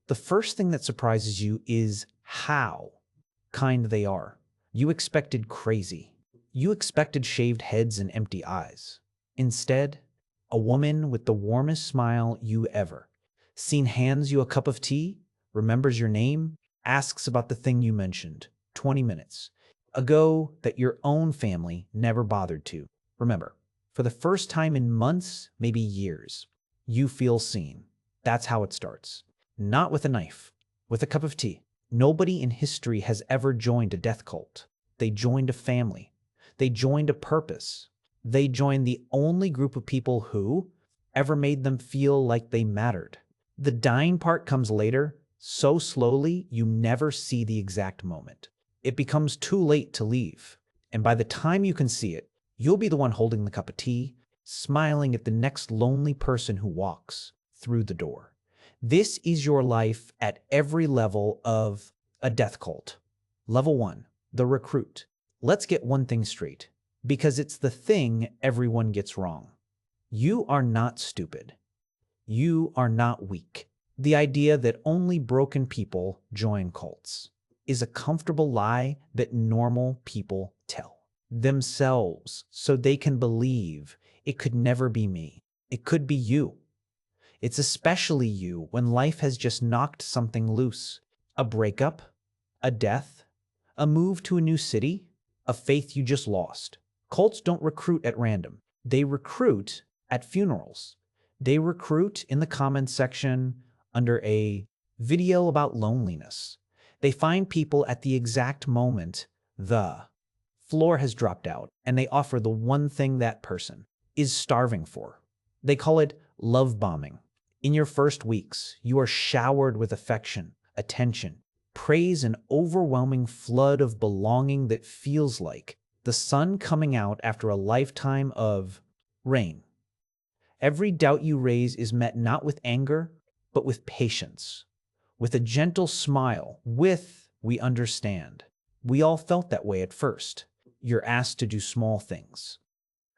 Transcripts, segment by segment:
The first thing that surprises you is how kind they are. You expected crazy. You expected shaved heads and empty eyes. Instead, a woman with the warmest smile you ever seen hands you a cup of tea, remembers your name, asks about the thing you mentioned 20 minutes ago that your own family never bothered to. Remember, for the first time in months, maybe years, you feel seen. That's how it starts. Not with a knife, with a cup of tea. Nobody in history has ever joined a death cult. They joined a family. They joined a purpose. They joined the only group of people who ever made them feel like they mattered. The dying part comes later, so slowly you never see the exact moment. It becomes too late to leave, and by the time you can see it, you'll be the one holding the cup of tea, smiling at the next lonely person who walks through the door. This is your life at every level of a death cult. Level 1, the recruit. Let's get one thing straight, because it's the thing everyone gets wrong. You are not stupid. You are not weak. The idea that only broken people join cults is a comfortable lie that normal people tell themselves so they can believe it could never be me. It could be you. It's especially you when life has just knocked something loose. A breakup, a death, a move to a new city, a faith you just lost. Cults don't recruit at random. They recruit at funerals. They recruit in the comments section under a video about loneliness. They find people at the exact moment the floor has dropped out, and they offer the one thing that person is starving for. They call it love bombing. In your first weeks, you are showered with affection, attention, praise, and overwhelming flood of belonging that feels like the sun coming out after a lifetime of rain. Every doubt you raise is met not with anger, but with patience, with a gentle smile, with "we understand." We all felt that way at first. You're asked to do small things.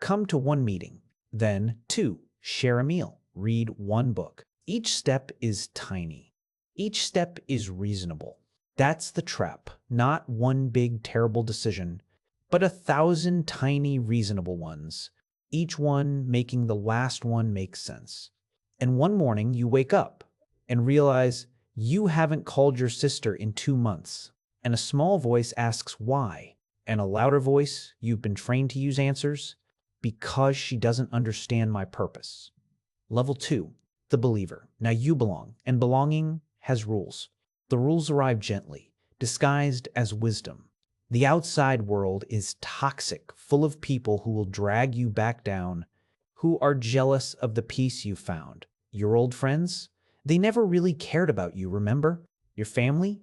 Come to one meeting, then 2, share a meal, read one book. Each step is tiny. Each step is reasonable. That's the trap. Not one big terrible decision, but 1,000 tiny reasonable ones, each one making the last one make sense. And one morning you wake up and realize you haven't called your sister in 2 months, and a small voice asks why, and a louder voice you've been trained to use answers, because she doesn't understand my purpose. Level 2, the believer. Now you belong, and belonging has rules. The rules arrive gently, disguised as wisdom. The outside world is toxic, full of people who will drag you back down, who are jealous of the peace you found. Your old friends, they never really cared about you, remember? Your family,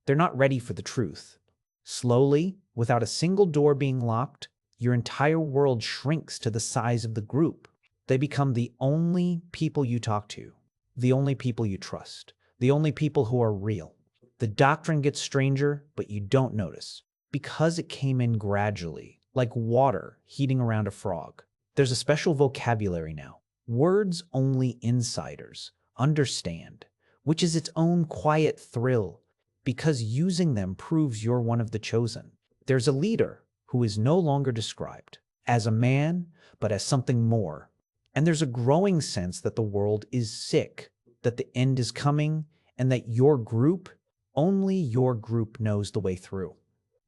they're not ready for the truth. Slowly, without a single door being locked, your entire world shrinks to the size of the group. They become the only people you talk to, the only people you trust, the only people who are real. The doctrine gets stranger, but you don't notice, because it came in gradually, like water heating around a frog. There's a special vocabulary now. Words only insiders understand, which is its own quiet thrill, because using them proves you're one of the chosen. There's a leader who is no longer described as a man, but as something more. And there's a growing sense that the world is sick, that the end is coming, and that your group, only your group knows the way through.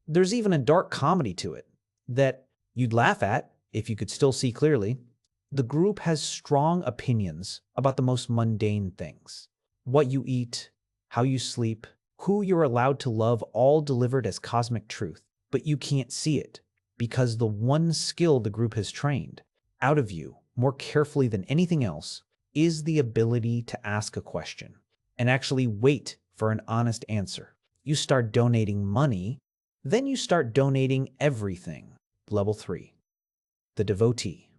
There's even a dark comedy to it that you'd laugh at if you could still see clearly. The group has strong opinions about the most mundane things. What you eat, how you sleep, who you're allowed to love, all delivered as cosmic truth. But you can't see it, because the one skill the group has trained out of you more carefully than anything else is the ability to ask a question and actually wait for an honest answer. You start donating money, then you start donating everything. Level 3, the devotee.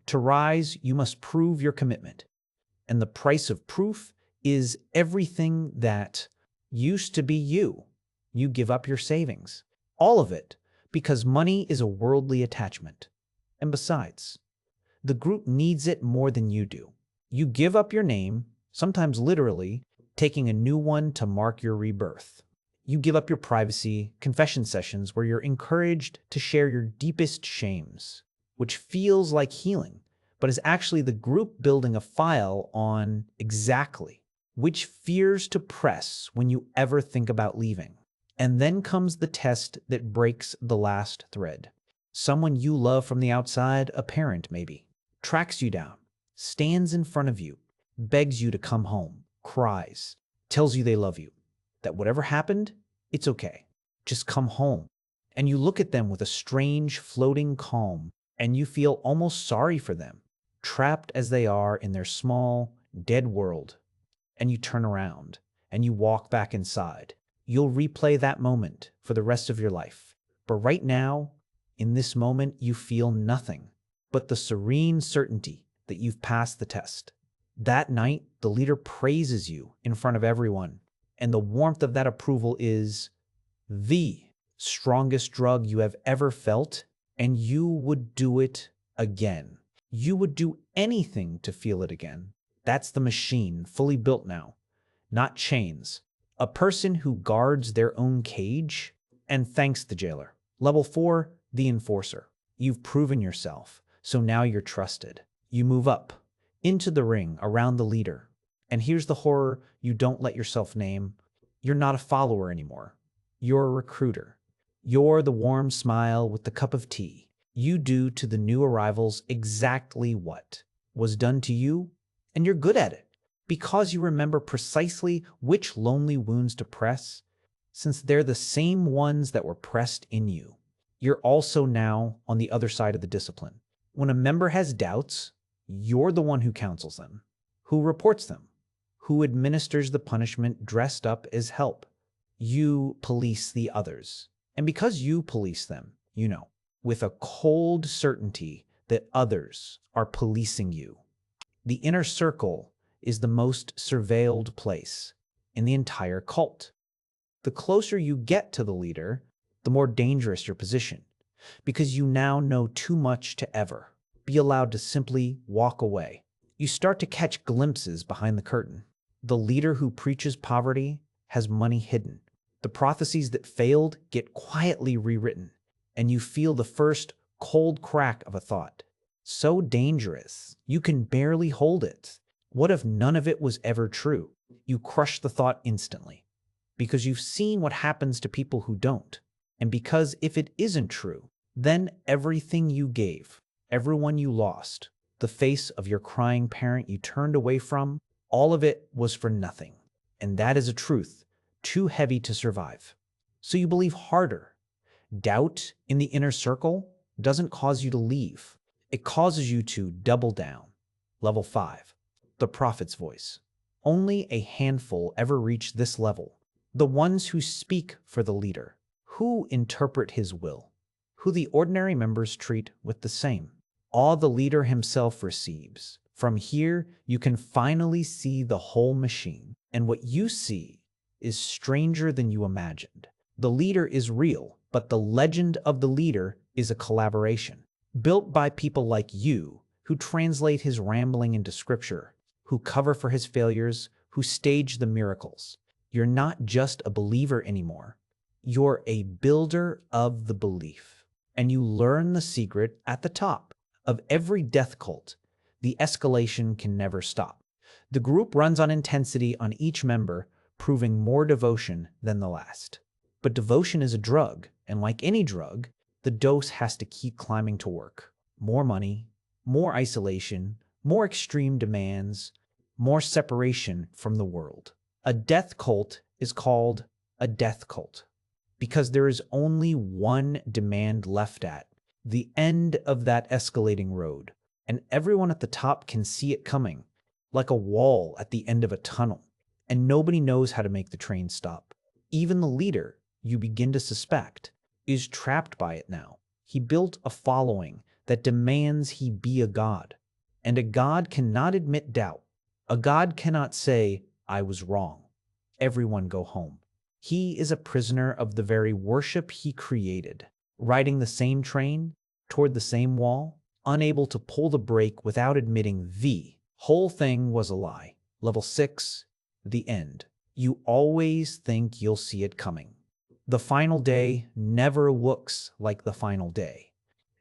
To rise, you must prove your commitment. And the price of proof is everything that used to be you. You give up your savings. All of it, because money is a worldly attachment. And besides, the group needs it more than you do. You give up your name, sometimes literally, taking a new one to mark your rebirth. You give up your privacy, confession sessions where you're encouraged to share your deepest shames, which feels like healing, but is actually the group building a file on exactly which fears to press when you ever think about leaving. And then comes the test that breaks the last thread. Someone you love from the outside, a parent maybe, tracks you down, stands in front of you, begs you to come home, cries, tells you they love you, that whatever happened, it's okay. Just come home. And you look at them with a strange floating calm, and you feel almost sorry for them, trapped as they are in their small, dead world. And you turn around, and you walk back inside. You'll replay that moment for the rest of your life. But right now, in this moment, you feel nothing but the serene certainty that you've passed the test. That night, the leader praises you in front of everyone, and the warmth of that approval is the strongest drug you have ever felt, and you would do it again. You would do anything to feel it again. That's the machine, fully built now, not chains. A person who guards their own cage, and thanks the jailer. Level 4, the enforcer. You've proven yourself, so now you're trusted. You move up into the ring around the leader. And here's the horror you don't let yourself name. You're not a follower anymore. You're a recruiter. You're the warm smile with the cup of tea. You do to the new arrivals exactly what was done to you, and you're good at it because you remember precisely which lonely wounds to press, since they're the same ones that were pressed in you. You're also now on the other side of the discipline. When a member has doubts, you're the one who counsels them, who reports them, who administers the punishment dressed up as help. You police the others. And because you police them, you know, with a cold certainty that others are policing you. The inner circle is the most surveilled place in the entire cult. The closer you get to the leader, the more dangerous your position, because you now know too much to ever be allowed to simply walk away. You start to catch glimpses behind the curtain. The leader who preaches poverty has money hidden. The prophecies that failed get quietly rewritten, and you feel the first cold crack of a thought. So dangerous, you can barely hold it. What if none of it was ever true? You crush the thought instantly, because you've seen what happens to people who don't. And because if it isn't true, then everything you gave, everyone you lost, the face of your crying parent you turned away from, all of it was for nothing. And that is a truth too heavy to survive. So you believe harder. Doubt in the inner circle doesn't cause you to leave. It causes you to double down. Level 5, the prophet's voice. Only a handful ever reach this level. The ones who speak for the leader, who interpret his will, who the ordinary members treat with the same. All the leader himself receives. From here, you can finally see the whole machine. And what you see is stranger than you imagined. The leader is real, but the legend of the leader is a collaboration, built by people like you, who translate his rambling into scripture, who cover for his failures, who stage the miracles. You're not just a believer anymore. You're a builder of the belief. And you learn the secret at the top of every death cult. The escalation can never stop. The group runs on intensity on each member, proving more devotion than the last. But devotion is a drug, and like any drug, the dose has to keep climbing to work. More money, more isolation, more extreme demands, more separation from the world. A death cult is called a death cult because there is only one demand left at the end of that escalating road, and everyone at the top can see it coming, like a wall at the end of a tunnel, and nobody knows how to make the train stop. Even the leader, you begin to suspect, is trapped by it now. He built a following that demands he be a god, and a god cannot admit doubt. A god cannot say, I was wrong. Everyone go home. He is a prisoner of the very worship he created, riding the same train toward the same wall, unable to pull the brake without admitting the whole thing was a lie. Level 6, the end. You always think you'll see it coming. The final day never looks like the final day.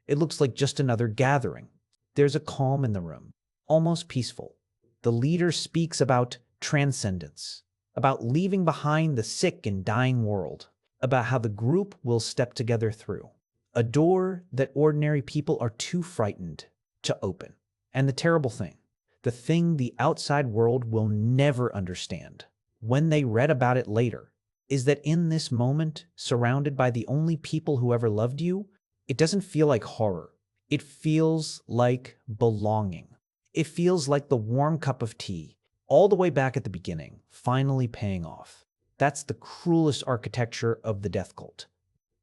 It looks like just another gathering. There's a calm in the room, almost peaceful. The leader speaks about transcendence, about leaving behind the sick and dying world, about how the group will step together through a door that ordinary people are too frightened to open. And the thing the outside world will never understand, when they read about it later, is that in this moment, surrounded by the only people who ever loved you, it doesn't feel like horror. It feels like belonging. It feels like the warm cup of tea, all the way back at the beginning, finally paying off. That's the cruelest architecture of the death cult.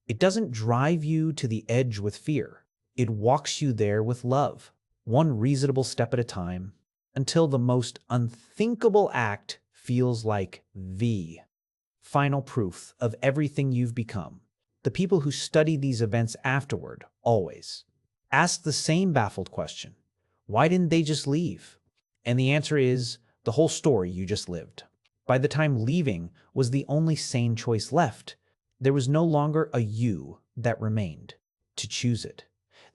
It doesn't drive you to the edge with fear. It walks you there with love, one reasonable step at a time, until the most unthinkable act feels like the final proof of everything you've become. The people who study these events afterward always ask the same baffled question: why didn't they just leave? And the answer is the whole story you just lived. By the time leaving was the only sane choice left, there was no longer a you that remained to choose it.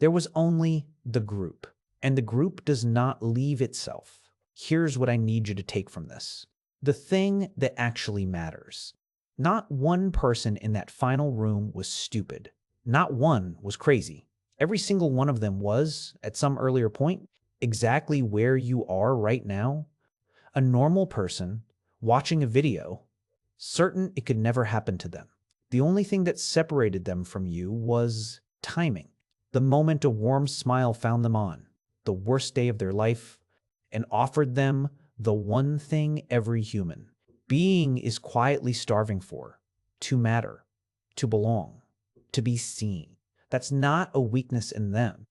There was only the group, and the group does not leave itself. Here's what I need you to take from this: the thing that actually matters. Not one person in that final room was stupid. Not one was crazy. Every single one of them was, at some earlier point, exactly where you are right now. A normal person watching a video, certain it could never happen to them. The only thing that separated them from you was timing. The moment a warm smile found them on the worst day of their life and offered them the one thing every human being is quietly starving for: to matter, to belong, to be seen. That's not a weakness in them.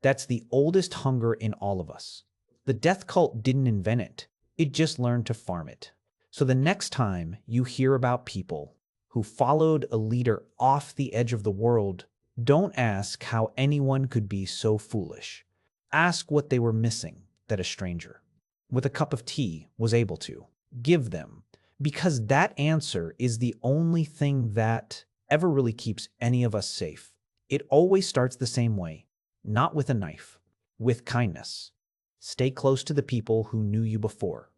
That's the oldest hunger in all of us. The death cult didn't invent it. It just learned to farm it. So the next time you hear about people who followed a leader off the edge of the world, don't ask how anyone could be so foolish. Ask what they were missing that a stranger with a cup of tea was able to give them, because that answer is the only thing that ever really keeps any of us safe. It always starts the same way, not with a knife, with kindness. Stay close to the people who knew you before.